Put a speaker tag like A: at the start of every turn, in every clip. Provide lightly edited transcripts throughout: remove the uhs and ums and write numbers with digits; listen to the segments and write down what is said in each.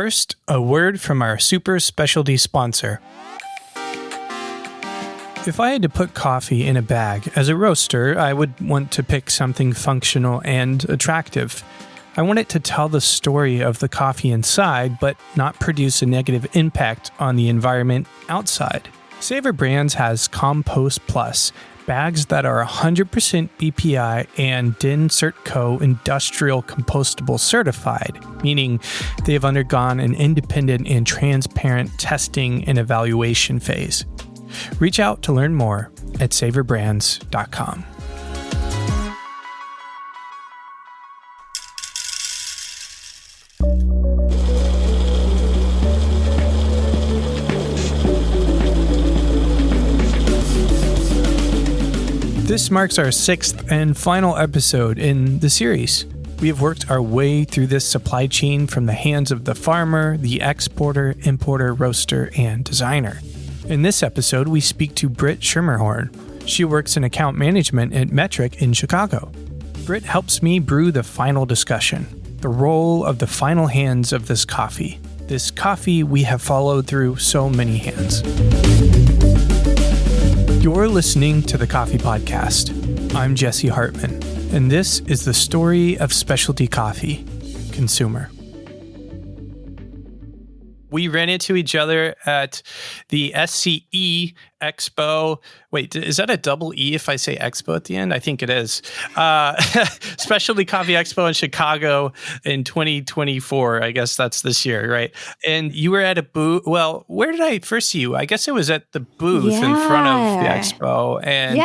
A: First, a word from our super specialty sponsor. If I had to put coffee in a bag as a roaster, I would want to pick something functional and attractive. I want it to tell the story of the coffee inside, but not produce a negative impact on the environment outside. Savor Brands has Compost Plus, bags that are 100% BPI and DIN CertCo industrial compostable certified, meaning they have undergone an independent and transparent testing and evaluation phase. Reach out to learn more at savorbrands.com. This marks our sixth and final episode in the series. We have worked our way through this supply chain from the hands of the farmer, the exporter, importer, roaster, and designer. In this episode, we speak to Britt Schermerhorn. She works in account management at Metric in Chicago. Britt helps me brew the final discussion, the role of the final hands of this coffee. This coffee we have followed through so many hands. You're listening to the Coffee Podcast. I'm Jesse Hartman, and this is the story of specialty coffee, consumer. We ran into each other at the SCE Expo. Wait, is that a double E if I say Expo at the end? I think it is. Specialty Coffee Expo in Chicago in 2024. I guess that's this year, right? And you were at a booth. Well, where did I first see you? I guess it was at the booth in front of the expo. And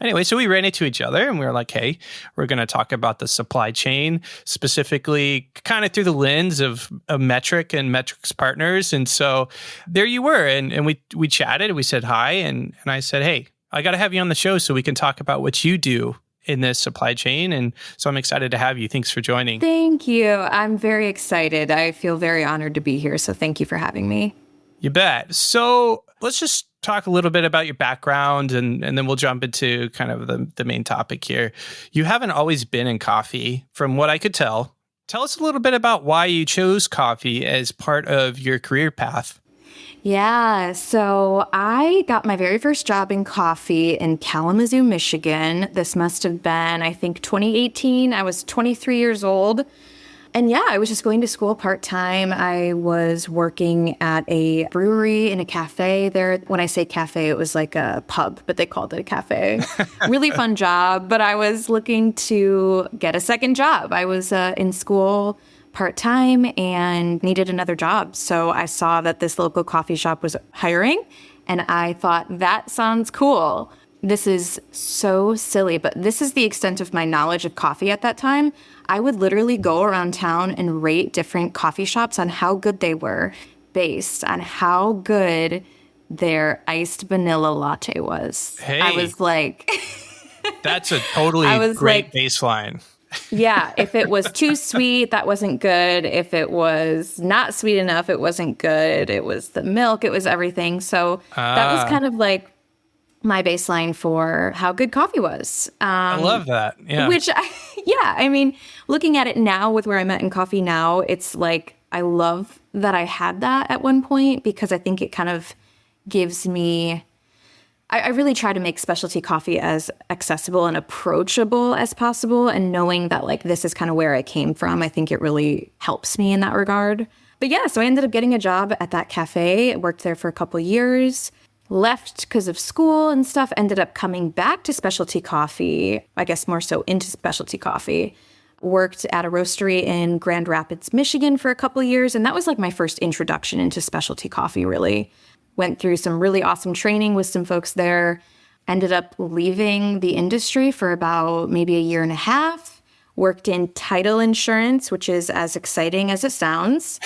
A: anyway, so we ran into each other and we were like, hey, we're going to talk about the supply chain, specifically kind of through the lens of Metric and Metric's partners. And so there you were. And we chatted, we said hi. And I said, hey, I got to have you on the show so we can talk about what you do in this supply chain. And so I'm excited to have you. Thanks for joining.
B: Thank you. I'm very excited. I feel very honored to be here. So thank you for having me.
A: You bet. So let's just talk a little bit about your background and then we'll jump into kind of the main topic here. You haven't always been in coffee, from what I could tell. Tell us a little bit about why you chose coffee as part of your career path.
B: Yeah, so I got my very first job in coffee in Kalamazoo, Michigan. This must have been, I think, 2018. I was 23 years old. And yeah, I was just going to school part-time. I was working at a brewery in a cafe there. When I say cafe, it was like a pub, but they called it a cafe. Really fun job, but I was looking to get a second job. I was in school part-time and needed another job. So I saw that this local coffee shop was hiring, and I thought, that sounds cool. This is so silly, but this is the extent of my knowledge of coffee at that time. I would literally go around town and rate different coffee shops on how good they were based on how good their iced vanilla latte was.
A: Hey,
B: I was like...
A: That's a totally great baseline.
B: Yeah, if it was too sweet, that wasn't good. If it was not sweet enough, it wasn't good. It was the milk, it was everything. So that was kind of like my baseline for how good coffee was.
A: I love that. Yeah.
B: I mean, looking at it now with where I'm at in coffee now, it's like, I love that I had that at one point because I think it kind of gives me, I really try to make specialty coffee as accessible and approachable as possible. And knowing that like, this is kind of where I came from, I think it really helps me in that regard. But yeah, so I ended up getting a job at that cafe. I worked there for a couple years. Left because of school and stuff, ended up coming back to specialty coffee, I guess more so into specialty coffee. Worked at a roastery in Grand Rapids, Michigan for a couple of years, and that was like my first introduction into specialty coffee, really. Went through some really awesome training with some folks there. Ended up leaving the industry for about maybe a year and a half. Worked in title insurance, which is as exciting as it sounds.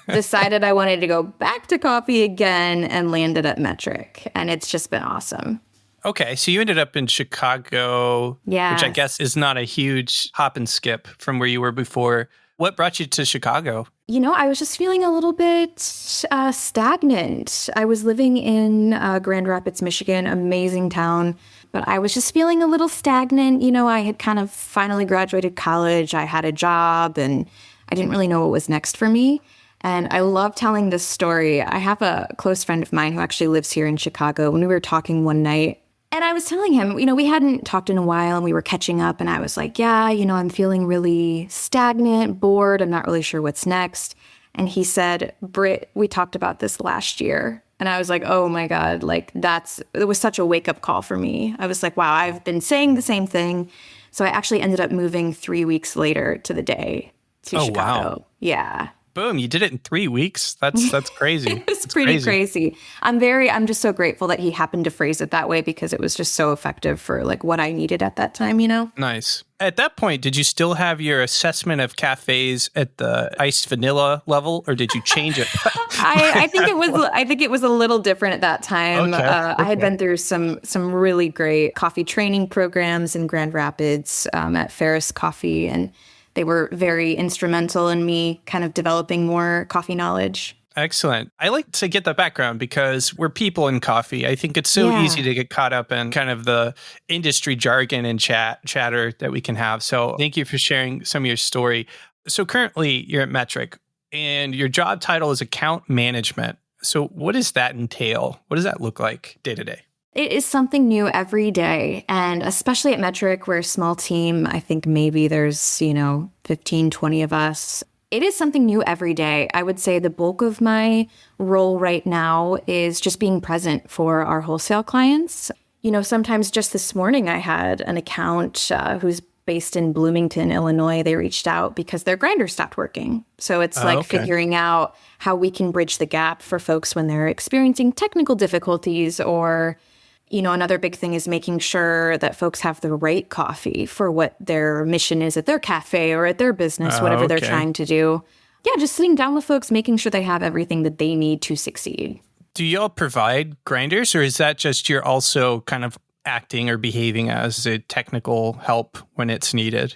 B: Decided I wanted to go back to coffee again and landed at Metric. And it's just been awesome.
A: Okay, so you ended up in Chicago, which I guess is not a huge hop and skip from where you were before. What brought you to Chicago?
B: You know, I was just feeling a little bit stagnant. I was living in Grand Rapids, Michigan, amazing town. But I was just feeling a little stagnant. You know, I had kind of finally graduated college. I had a job and I didn't really know what was next for me. And I love telling this story. I have a close friend of mine who actually lives here in Chicago. When we were talking one night, and I was telling him, we hadn't talked in a while and we were catching up. And I was like, yeah, I'm feeling really stagnant, bored. I'm not really sure what's next. And he said, Britt, we talked about this last year. And I was like, oh my God, like it was such a wake up call for me. I was like, wow, I've been saying the same thing. So I actually ended up moving 3 weeks later to the day to Chicago.
A: Wow.
B: Yeah.
A: Boom, you did it in 3 weeks. That's crazy.
B: It's pretty crazy. I'm just so grateful that he happened to phrase it that way because it was just so effective for like what I needed at that time,
A: Nice. At that point, did you still have your assessment of cafes at the iced vanilla level, or did you change it?
B: I think it was a little different at that time.
A: Okay.
B: I had been through some really great coffee training programs in Grand Rapids at Ferris Coffee, and they were very instrumental in me kind of developing more coffee knowledge.
A: Excellent. I like to get the background because we're people in coffee. I think it's so easy to get caught up in kind of the industry jargon and chatter that we can have. So thank you for sharing some of your story. So currently you're at Metric and your job title is account management. So what does that entail? What does that look like day to day?
B: It is something new every day. And especially at Metric, we're a small team. I think maybe there's, 15, 20 of us. It is something new every day. I would say the bulk of my role right now is just being present for our wholesale clients. Sometimes just this morning I had an account who's based in Bloomington, Illinois. They reached out because their grinder stopped working. So it's figuring out how we can bridge the gap for folks when they're experiencing technical difficulties, or another big thing is making sure that folks have the right coffee for what their mission is at their cafe or at their business, whatever they're trying to do. Yeah, just sitting down with folks, making sure they have everything that they need to succeed.
A: Do y'all provide grinders, or is that just you're also kind of acting or behaving as a technical help when it's needed?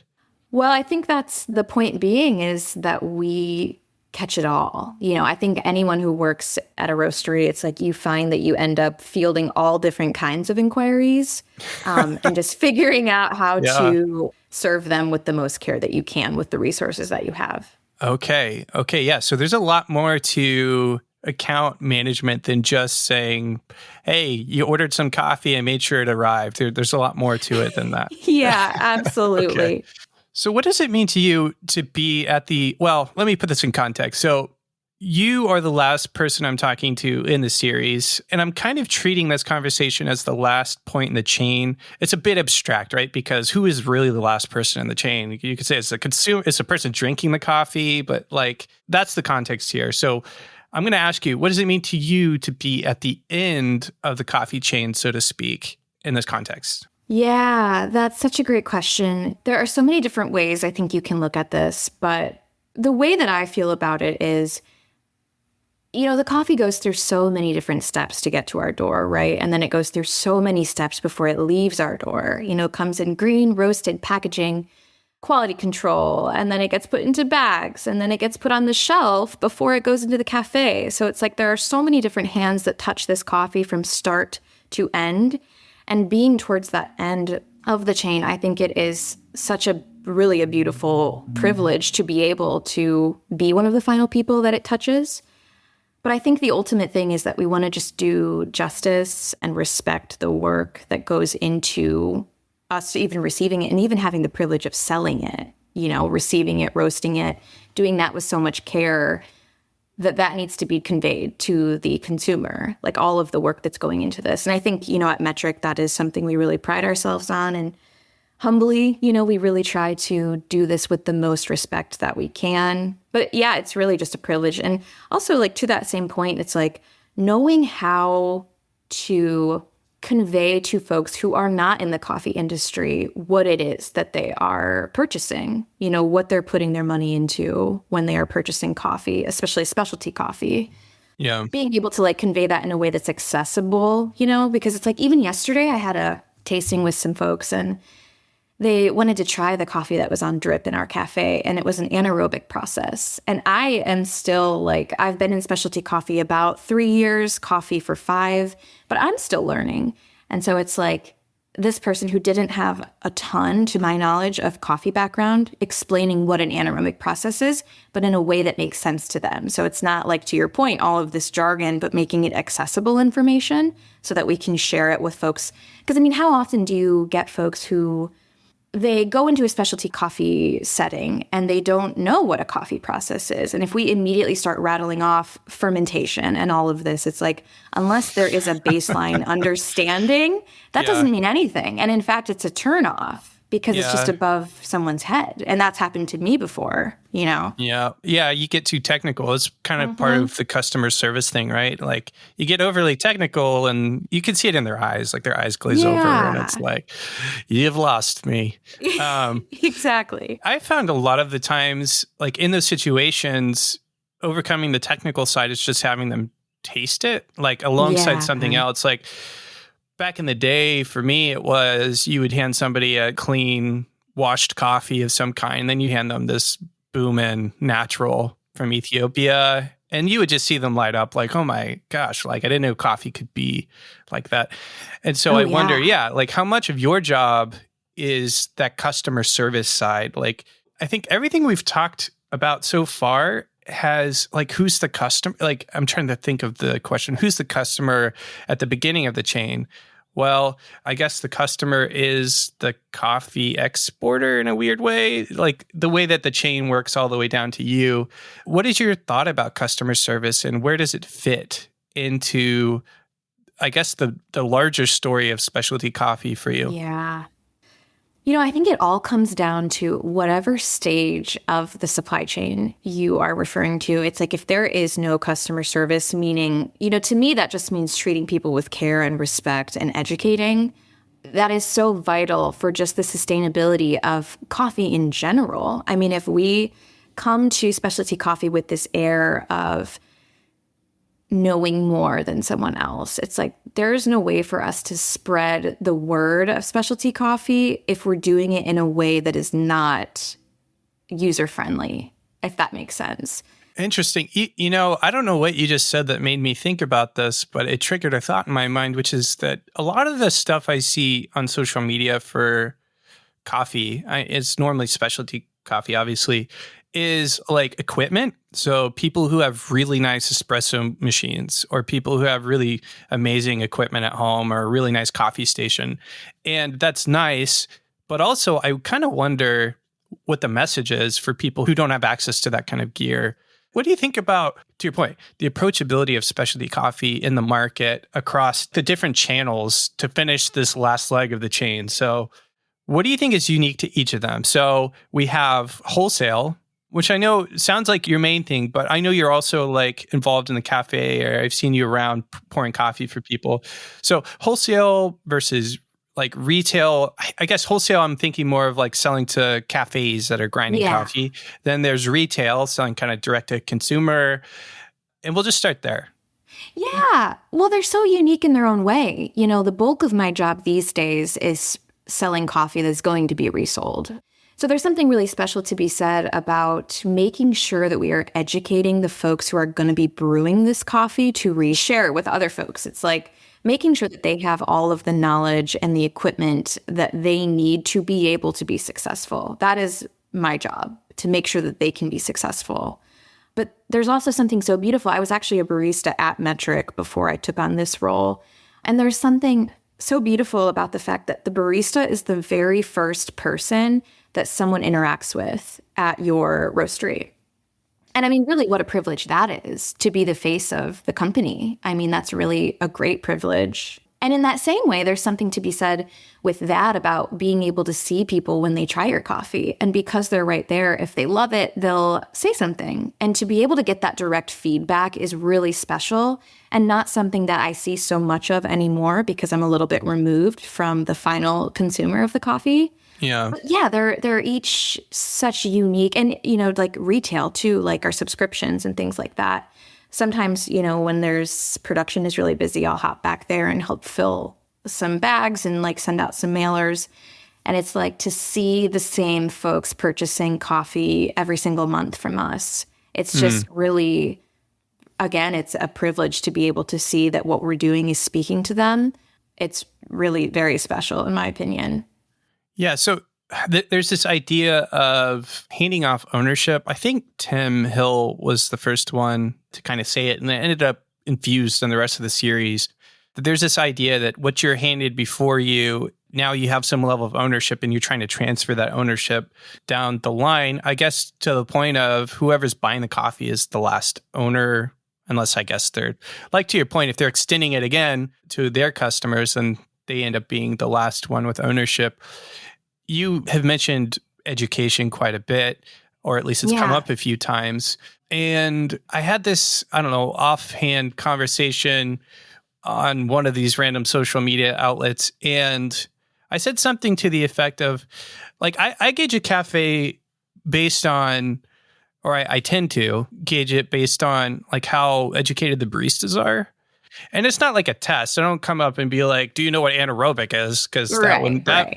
B: Well, I think that's the point being is that we catch it all. I think anyone who works at a roastery, it's like you find that you end up fielding all different kinds of inquiries and just figuring out how to serve them with the most care that you can with the resources that you have. Okay.
A: Yeah. So there's a lot more to account management than just saying, hey, you ordered some coffee and made sure it arrived. There's a lot more to it than that.
B: Yeah, absolutely.
A: Okay. So what does it mean to you to be at let me put this in context. So you are the last person I'm talking to in the series, and I'm kind of treating this conversation as the last point in the chain. It's a bit abstract, right? Because who is really the last person in the chain? You could say it's it's a person drinking the coffee, but that's the context here. So I'm going to ask you, what does it mean to you to be at the end of the coffee chain, so to speak, in this context?
B: Yeah, that's such a great question. There are so many different ways I think you can look at this, but the way that I feel about it is, the coffee goes through so many different steps to get to our door, right? And then it goes through so many steps before it leaves our door. It comes in green, roasted packaging, quality control, and then it gets put into bags, and then it gets put on the shelf before it goes into the cafe. So it's like there are so many different hands that touch this coffee from start to end. And being towards that end of the chain, I think it is such a beautiful privilege to be able to be one of the final people that it touches. But I think the ultimate thing is that we want to just do justice and respect the work that goes into us even receiving it and even having the privilege of selling it, receiving it, roasting it, doing that with so much care. That needs to be conveyed to the consumer, like all of the work that's going into this. And I think, at Metric, that is something we really pride ourselves on. And humbly, we really try to do this with the most respect that we can. But yeah, it's really just a privilege. And also, to that same point, it's knowing how to convey to folks who are not in the coffee industry what it is that they are purchasing, what they're putting their money into when they are purchasing coffee, especially specialty coffee.
A: Yeah.
B: Being able to convey that in a way that's accessible, because it's even yesterday I had a tasting with some folks and they wanted to try the coffee that was on drip in our cafe, and it was an anaerobic process. And I am still I've been in specialty coffee about 3 years, coffee for 5, but I'm still learning. And so it's this person who didn't have a ton, to my knowledge, of coffee background explaining what an anaerobic process is, but in a way that makes sense to them. So it's not like, to your point, all of this jargon, but making it accessible information so that we can share it with folks. Because, I mean, how often do you get folks who they go into a specialty coffee setting and they don't know what a coffee process is? And if we immediately start rattling off fermentation and all of this, it's like, unless there is a baseline understanding, that doesn't mean anything. And in fact, it's a turnoff because it's just above someone's head. And that's happened to me before, you know?
A: Yeah. Yeah. You get too technical. It's kind of part of the customer service thing, right? Like you get overly technical and you can see it in their eyes, like their eyes glaze over and it's like, you've lost me.
B: Exactly.
A: I found a lot of the times, like in those situations, overcoming the technical side is just having them taste it, like alongside something else. Like back in the day, for me, it was you would hand somebody a clean, washed coffee of some kind, then you hand them this Boomin natural from Ethiopia, and you would just see them light up like, oh my gosh, like I didn't know coffee could be like that. And so I wonder, like how much of your job is that customer service side? Like I think everything we've talked about so far has like, who's the customer? Like I'm trying to think of the question, who's the customer at the beginning of the chain? Well, I guess the customer is the coffee exporter in a weird way, like the way that the chain works all the way down to you. What is your thought about customer service and where does it fit into, I guess, the larger story of specialty coffee for you?
B: Yeah. You know, I think it all comes down to whatever stage of the supply chain you are referring to. It's like if there is no customer service, meaning, you know, to me, that just means treating people with care and respect and educating. That is so vital for just the sustainability of coffee in general. I mean, if we come to specialty coffee with this air of knowing more than someone else, it's like there's no way for us to spread the word of specialty coffee if we're doing it in a way that is not user-friendly, if that makes sense.
A: Interesting. You know, I don't know what you just said that made me think about this, but it triggered a thought in my mind, which is that a lot of the stuff I see on social media for coffee, it's normally specialty coffee, obviously, is like equipment. So people who have really nice espresso machines or people who have really amazing equipment at home or a really nice coffee station. And that's nice. But also I kind of wonder what the message is for people who don't have access to that kind of gear. What do you think about, to your point, the approachability of specialty coffee in the market across the different channels to finish this last leg of the chain? So what do you think is unique to each of them? So we have wholesale, which I know sounds like your main thing, but I know you're also like involved in the cafe, or I've seen you around pouring coffee for people. So wholesale versus like retail, I guess wholesale, I'm thinking more of like selling to cafes that are grinding coffee. Then there's retail, selling kind of direct to consumer. And we'll just start there.
B: Yeah. Well, they're so unique in their own way. You know, the bulk of my job these days is selling coffee that's going to be resold. So there's something really special to be said about making sure that we are educating the folks who are going to be brewing this coffee to reshare it with other folks. It's like making sure that they have all of the knowledge and the equipment that they need to be able to be successful. That is my job, to make sure that they can be successful. But there's also something so beautiful. I was actually a barista at Metric before I took on this role. And there's something so beautiful about the fact that the barista is the very first person that someone interacts with at your roastery. And I mean, really, what a privilege that is to be the face of the company. I mean, that's really a great privilege. And in that same way, there's something to be said with that about being able to see people when they try your coffee. And because they're right there, if they love it, they'll say something. And to be able to get that direct feedback is really special and not something that I see so much of anymore because I'm a little bit removed from the final consumer of the coffee.
A: Yeah.
B: But yeah, they're each such unique, and, you know, like retail too, like our subscriptions and things like that. Sometimes, you know, when there's production is really busy, I'll hop back there and help fill some bags and like send out some mailers. And it's like to see the same folks purchasing coffee every single month from us. It's just really, again, it's a privilege to be able to see that what we're doing is speaking to them. it's really very special in my opinion.
A: Yeah. So there's this idea of handing off ownership. I think Tim Hill was the first one to kind of say it, and it ended up infused in the rest of the series. That there's this idea that what you're handed before you, now you have some level of ownership and you're trying to transfer that ownership down the line, I guess, to the point of whoever's buying the coffee is the last owner, unless I guess they're, like to your point, if they're extending it again to their customers, then they end up being the last one with ownership. You have mentioned education quite a bit, or at least it's come up a few times. And I had this, I don't know, offhand conversation on one of these random social media outlets. And I said something to the effect of, like, I gauge a cafe based on, or I tend to gauge it based on like how educated the baristas are. And it's not like a test. I don't come up and be like, do you know what anaerobic is? Because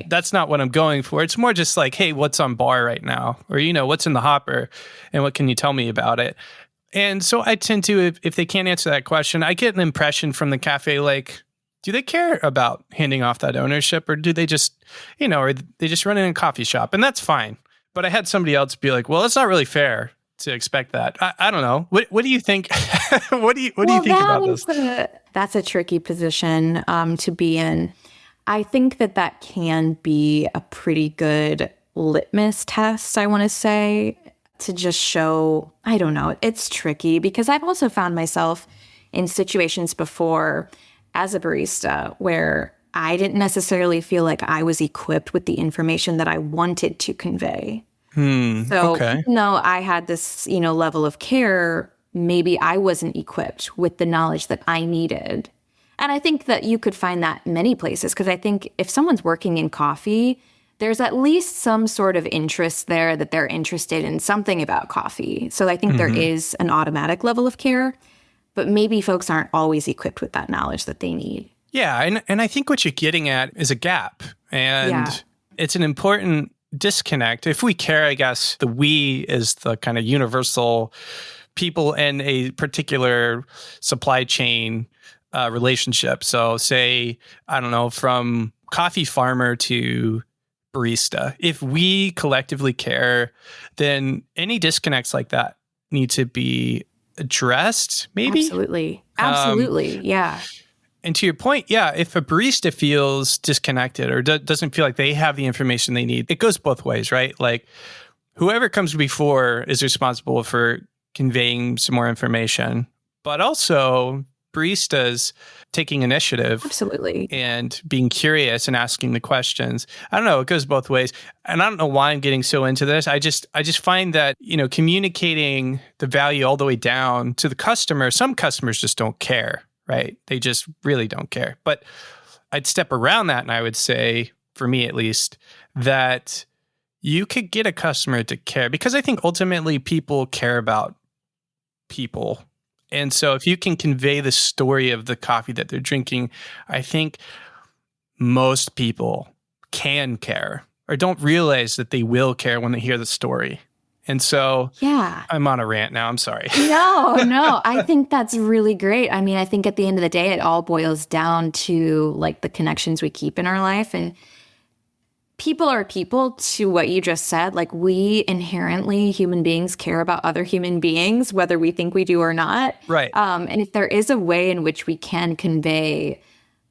A: that's not what I'm going for. It's more just like, hey, what's on bar right now? Or, what's in the hopper? And what can you tell me about it? And so I tend to, if they can't answer that question, I get an impression from the cafe, like, do they care about handing off that ownership? Or do they just, or they just run in a coffee shop? And that's fine. But I had somebody else be like, well, it's not really fair to expect that. I don't know. What do you think? What do you think about this?
B: That's a tricky position to be in. I think that can be a pretty good litmus test, I want to say, to just show, I don't know. It's tricky because I've also found myself in situations before as a barista where I didn't necessarily feel like I was equipped with the information that I wanted to convey. So even though I had this, level of care, maybe I wasn't equipped with the knowledge that I needed. And I think that you could find that many places, because I think if someone's working in coffee, there's at least some sort of interest there that they're interested in something about coffee. So I think there is an automatic level of care, but maybe folks aren't always equipped with that knowledge that they need.
A: Yeah. And I think what you're getting at is a gap. And it's an important disconnect. If we care, I guess the we is the kind of universal people in a particular supply chain relationship. So say, I don't know, from coffee farmer to barista. If we collectively care, then any disconnects like that need to be addressed, maybe?
B: Absolutely. Yeah.
A: And to your point, if a barista feels disconnected or doesn't feel like they have the information they need, it goes both ways, right? Like whoever comes before is responsible for conveying some more information, but also baristas taking initiative.
B: Absolutely.
A: And being curious and asking the questions. I don't know, it goes both ways. And I don't know why I'm getting so into this. I just find that, communicating the value all the way down to the customer, some customers just don't care. Right? They just really don't care. But I'd step around that and I would say, for me at least, that you could get a customer to care, because I think ultimately people care about people. And so if you can convey the story of the coffee that they're drinking, I think most people can care or don't realize that they will care when they hear the story. And so I'm on a rant now. I'm sorry.
B: No. I think that's really great. I mean, I think at the end of the day, it all boils down to like the connections we keep in our life. And people are people, to what you just said. Like we inherently, human beings, care about other human beings, whether we think we do or not.
A: Right.
B: And if there is a way in which we can convey,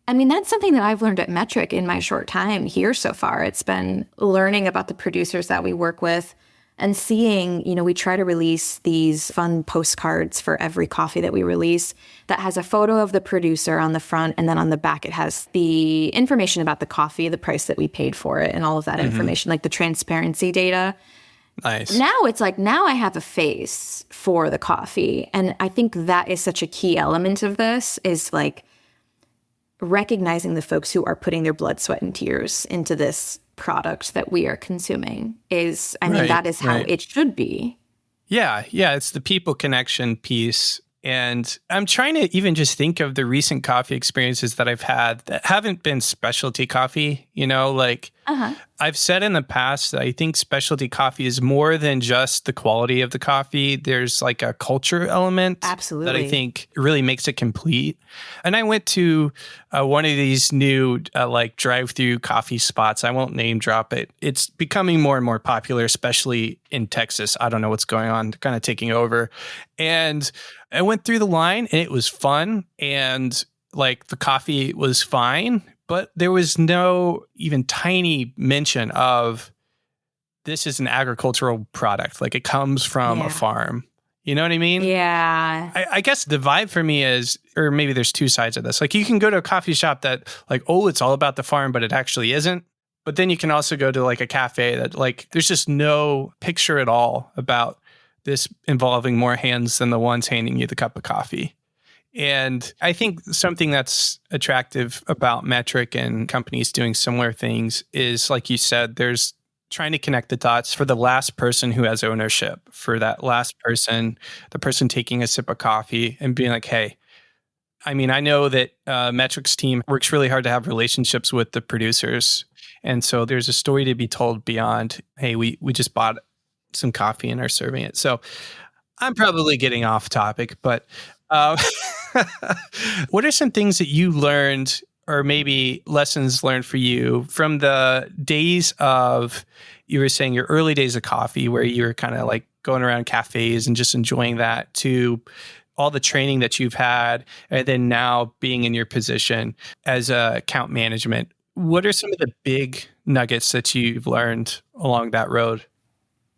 B: I mean, that's something that I've learned at Metric in my short time here so far. It's been learning about the producers that we work with, and seeing, we try to release these fun postcards for every coffee that we release that has a photo of the producer on the front, and then on the back it has the information about the coffee, the price that we paid for it, and all of that information, like the transparency data.
A: Nice.
B: Now it's like, now I have a face for the coffee. And I think that is such a key element of this, is like recognizing the folks who are putting their blood, sweat, and tears into this product that we are consuming. That is how it should be.
A: Yeah. It's the people connection piece. And I'm trying to even just think of the recent coffee experiences that I've had that haven't been specialty coffee, like I've said in the past that I think specialty coffee is more than just the quality of the coffee. There's like a culture element that I
B: Absolutely.
A: think really makes it complete. And I went to one of these new like drive-through coffee spots. I won't name drop it. It's becoming more and more popular, especially in Texas. I don't know what's going on. They're kind of taking over. And I went through the line and it was fun. And like the coffee was fine, but there was no even tiny mention of this is an agricultural product. Like it comes from a
B: Yeah.
A: farm. You know what I mean?
B: Yeah.
A: I guess the vibe for me is, or maybe there's two sides of this. Like you can go to a coffee shop that like, oh, it's all about the farm, but it actually isn't. But then you can also go to like a cafe that like, there's just no picture at all about this involving more hands than the ones handing you the cup of coffee. And I think something that's attractive about Metric and companies doing similar things is, like you said, there's trying to connect the dots for the last person who has ownership, for that last person, the person taking a sip of coffee and being like, hey, I mean, I know that Metric's team works really hard to have relationships with the producers. And so there's a story to be told beyond, hey, we just bought some coffee and are serving it. So I'm probably getting off topic, but uh, what are some things that you learned, or maybe lessons learned for you from the days of, you were saying your early days of coffee, where you were kind of like going around cafes and just enjoying that, to all the training that you've had, and then now being in your position as a account management? What are some of the big nuggets that you've learned along that road?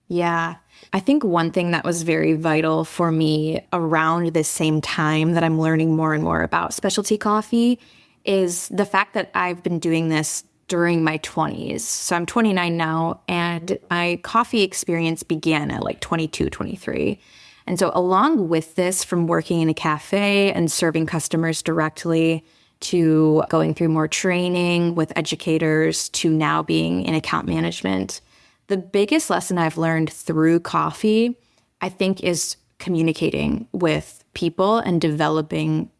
B: Yeah. I think one thing that was very vital for me around this same time that I'm learning more and more about specialty coffee is the fact that I've been doing this during my 20s. So I'm 29 now, and my coffee experience began at like 22, 23. And so along with this, from working in a cafe and serving customers directly, to going through more training with educators, to now being in account management, the biggest lesson I've learned through coffee, I think, is communicating with people and developing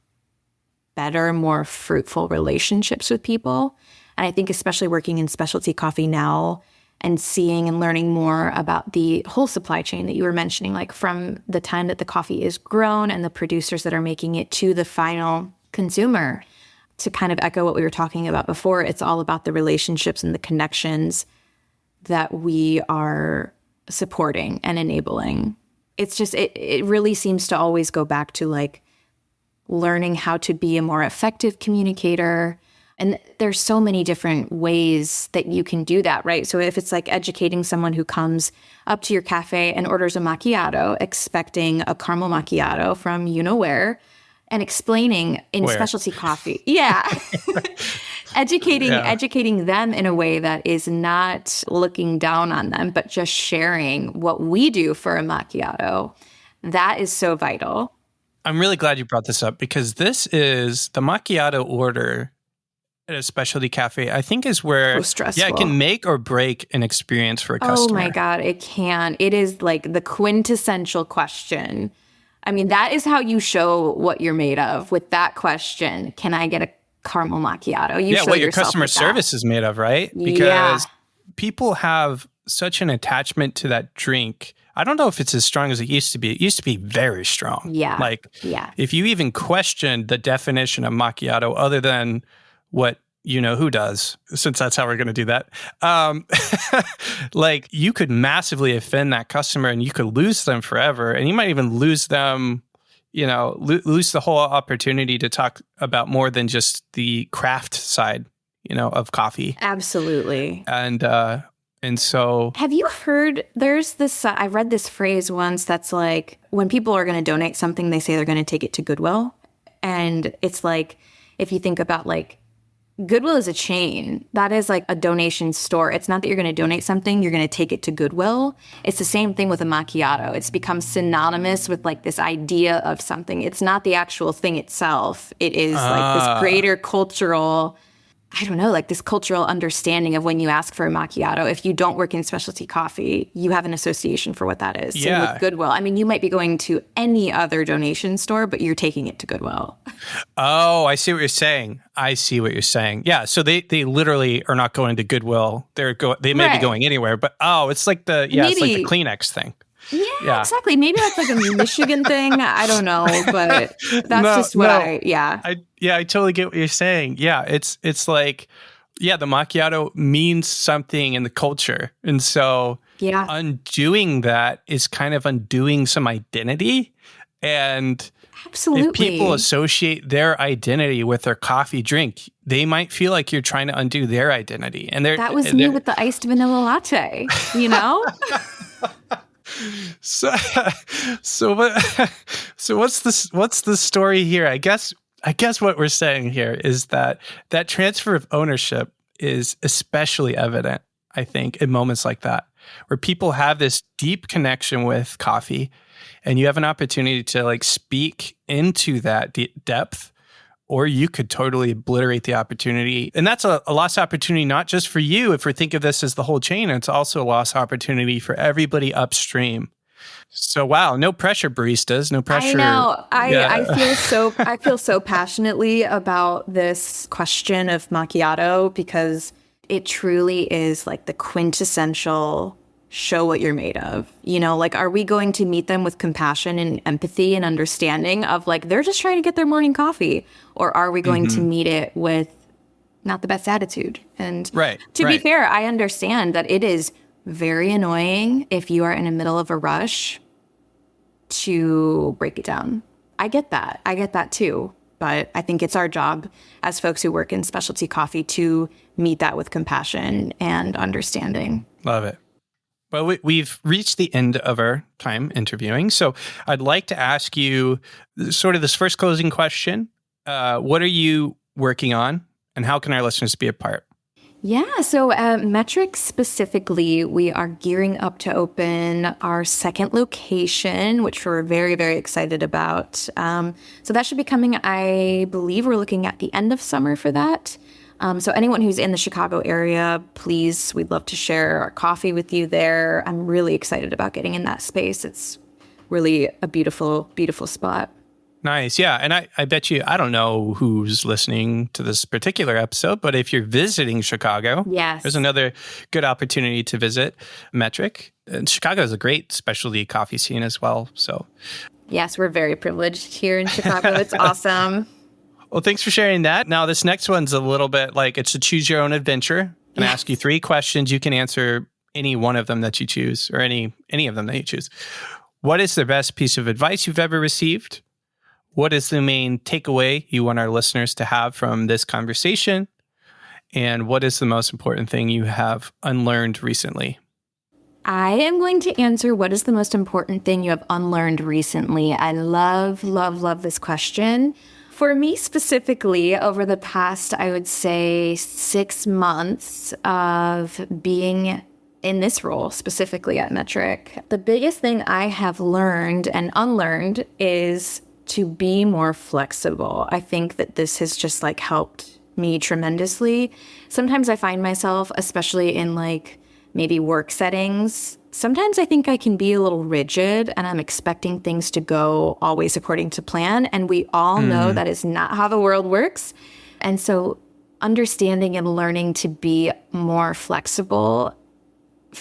B: better, more fruitful relationships with people. And I think especially working in specialty coffee now and seeing and learning more about the whole supply chain that you were mentioning, like from the time that the coffee is grown and the producers that are making it to the final consumer. To kind of echo what we were talking about before, it's all about the relationships and the connections that we are supporting and enabling. It's just, it really seems to always go back to like learning how to be a more effective communicator. And there's so many different ways that you can do that, right? So if it's like educating someone who comes up to your cafe and orders a macchiato, expecting a caramel macchiato from you know where, and explaining in
A: Where?
B: specialty coffee. Yeah. Educating them in a way that is not looking down on them, but just sharing what we do for a macchiato. That is so vital.
A: I'm really glad you brought this up, because this is the macchiato order at a specialty cafe, I think, is where,
B: So stressful.
A: yeah, it can make or break an experience for a customer.
B: Oh my God, it can. It is like the quintessential question. I mean, that is how you show what you're made of, with that question. Can I get a caramel macchiato? You show
A: what your
B: yourself
A: customer
B: with that.
A: service is made of, right? Because
B: Yeah.
A: people have such an attachment to that drink. I don't know if it's as strong as it used to be. It used to be very strong.
B: Yeah.
A: Like,
B: Yeah.
A: if you even questioned the definition of macchiato other than what you know who does, since that's how we're going to do that, like, you could massively offend that customer and you could lose them forever. And you might even lose them, you know, lose the whole opportunity to talk about more than just the craft side, you know, of coffee.
B: Absolutely.
A: And so,
B: Have you heard, there's this, I read this phrase once that's like, when people are going to donate something, they say they're going to take it to Goodwill. And it's like, if you think about like, Goodwill is a chain. That is like a donation store. It's not that you're going to donate something, you're going to take it to Goodwill. It's the same thing with a macchiato. It's become synonymous with like this idea of something. It's not the actual thing itself. It is like this greater cultural, I don't know, like this cultural understanding of when you ask for a macchiato. If you don't work in specialty coffee, you have an association for what that is. Same with Goodwill. I mean, you might be going to any other donation store, but you're taking it to Goodwill.
A: Oh, I see what you're saying. I see what you're saying. Yeah, so they literally are not going to Goodwill. They may be going anywhere, but it's like it's like the Kleenex thing.
B: Yeah, exactly. Maybe that's like a Michigan thing. I don't know, but that's
A: I totally get what you're saying. Yeah, it's like, the macchiato means something in the culture. And so undoing that is kind of undoing some identity. And
B: absolutely,
A: if people associate their identity with their coffee drink, they might feel like you're trying to undo their identity. And
B: that was me with the iced vanilla latte, you know?
A: So what's the story here? I guess what we're saying here is that transfer of ownership is especially evident, I think, in moments like that, where people have this deep connection with coffee, and you have an opportunity to like speak into that depth, or you could totally obliterate the opportunity. And that's a lost opportunity, not just for you. If we think of this as the whole chain, it's also a lost opportunity for everybody upstream. So, wow, no pressure, baristas, no pressure.
B: I know. I feel so passionately about this question of macchiato, because it truly is like the quintessential show what you're made of. You know, like, are we going to meet them with compassion and empathy and understanding of like, they're just trying to get their morning coffee? Or are we going to meet it with not the best attitude? And to be fair, I understand that it is very annoying if you are in the middle of a rush to break it down. I get that too. But I think it's our job as folks who work in specialty coffee to meet that with compassion and understanding.
A: Love it. Well, we've reached the end of our time interviewing. So I'd like to ask you sort of this first closing question. What are you working on, and how can our listeners be a part?
B: Yeah, so Metric specifically, we are gearing up to open our second location, which we're very, very excited about. So that should be coming, I believe we're looking at the end of summer for that. So anyone who's in the Chicago area, please, we'd love to share our coffee with you there. I'm really excited about getting in that space. It's really a beautiful, beautiful spot.
A: Nice. Yeah. And I bet you, I don't know who's listening to this particular episode, but if you're visiting Chicago, there's another good opportunity to visit Metric. And Chicago is a great specialty coffee scene as well. So,
B: yes, we're very privileged here in Chicago. It's awesome.
A: Well, thanks for sharing that. Now, this next one's a little bit like it's a choose your own adventure. And I ask you 3 questions. You can answer any one of them that you choose, or any of them that you choose. What is the best piece of advice you've ever received? What is the main takeaway you want our listeners to have from this conversation? And what is the most important thing you have unlearned recently?
B: I am going to answer what is the most important thing you have unlearned recently. I love, love, love this question. For me specifically, over the past, I would say 6 months of being in this role, specifically at Metric, the biggest thing I have learned and unlearned is to be more flexible. I think that this has just like helped me tremendously. Sometimes I find myself, especially in like maybe work settings, sometimes I think I can be a little rigid and I'm expecting things to go always according to plan. And we all know that is not how the world works. And so understanding and learning to be more flexible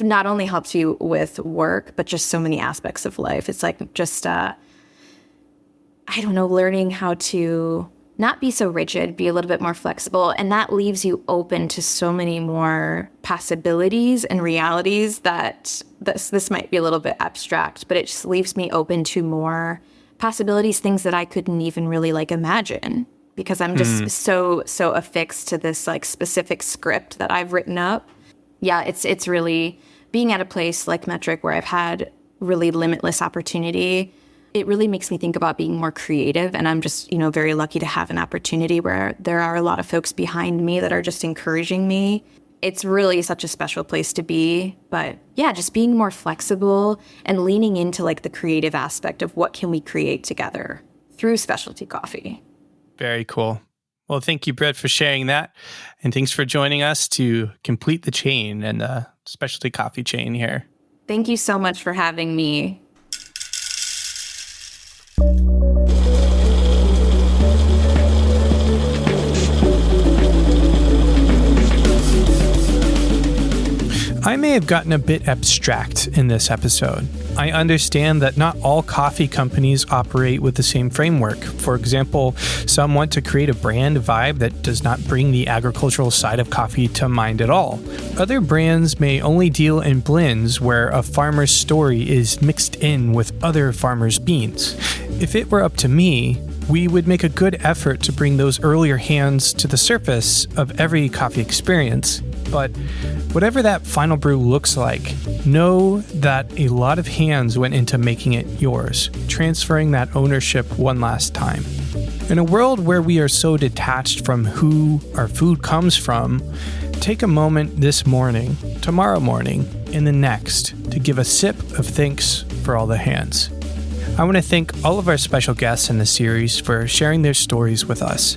B: not only helps you with work, but just so many aspects of life. It's like just, learning how to not be so rigid, be a little bit more flexible. And that leaves you open to so many more possibilities and realities that this might be a little bit abstract, but it just leaves me open to more possibilities, things that I couldn't even really like imagine, because I'm just so affixed to this like specific script that I've written up. Yeah, it's really being at a place like Metric where I've had really limitless opportunity. It really makes me think about being more creative. And I'm just, very lucky to have an opportunity where there are a lot of folks behind me that are just encouraging me. It's really such a special place to be. But yeah, just being more flexible and leaning into like the creative aspect of what can we create together through specialty coffee.
A: Very cool. Well, thank you, Brett, for sharing that. And thanks for joining us to complete the chain and the specialty coffee chain here.
B: Thank you so much for having me.
A: I may have gotten a bit abstract in this episode. I understand that not all coffee companies operate with the same framework. For example, some want to create a brand vibe that does not bring the agricultural side of coffee to mind at all. Other brands may only deal in blends where a farmer's story is mixed in with other farmers' beans. If it were up to me, we would make a good effort to bring those earlier hands to the surface of every coffee experience. But whatever that final brew looks like, know that a lot of hands went into making it yours, transferring that ownership one last time. In a world where we are so detached from who our food comes from, take a moment this morning, tomorrow morning, and the next to give a sip of thanks for all the hands. I want to thank all of our special guests in the series for sharing their stories with us.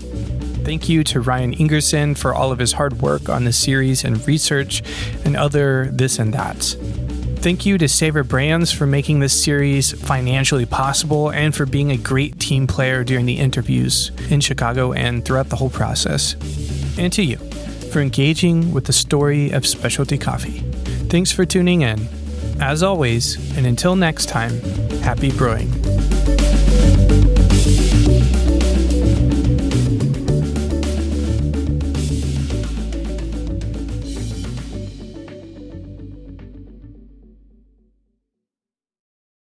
A: Thank you to Ryan Ingerson for all of his hard work on the series and research and other this and that's. Thank you to Savor Brands for making this series financially possible and for being a great team player during the interviews in Chicago and throughout the whole process. And to you for engaging with the story of specialty coffee. Thanks for tuning in. As always, and until next time, happy brewing.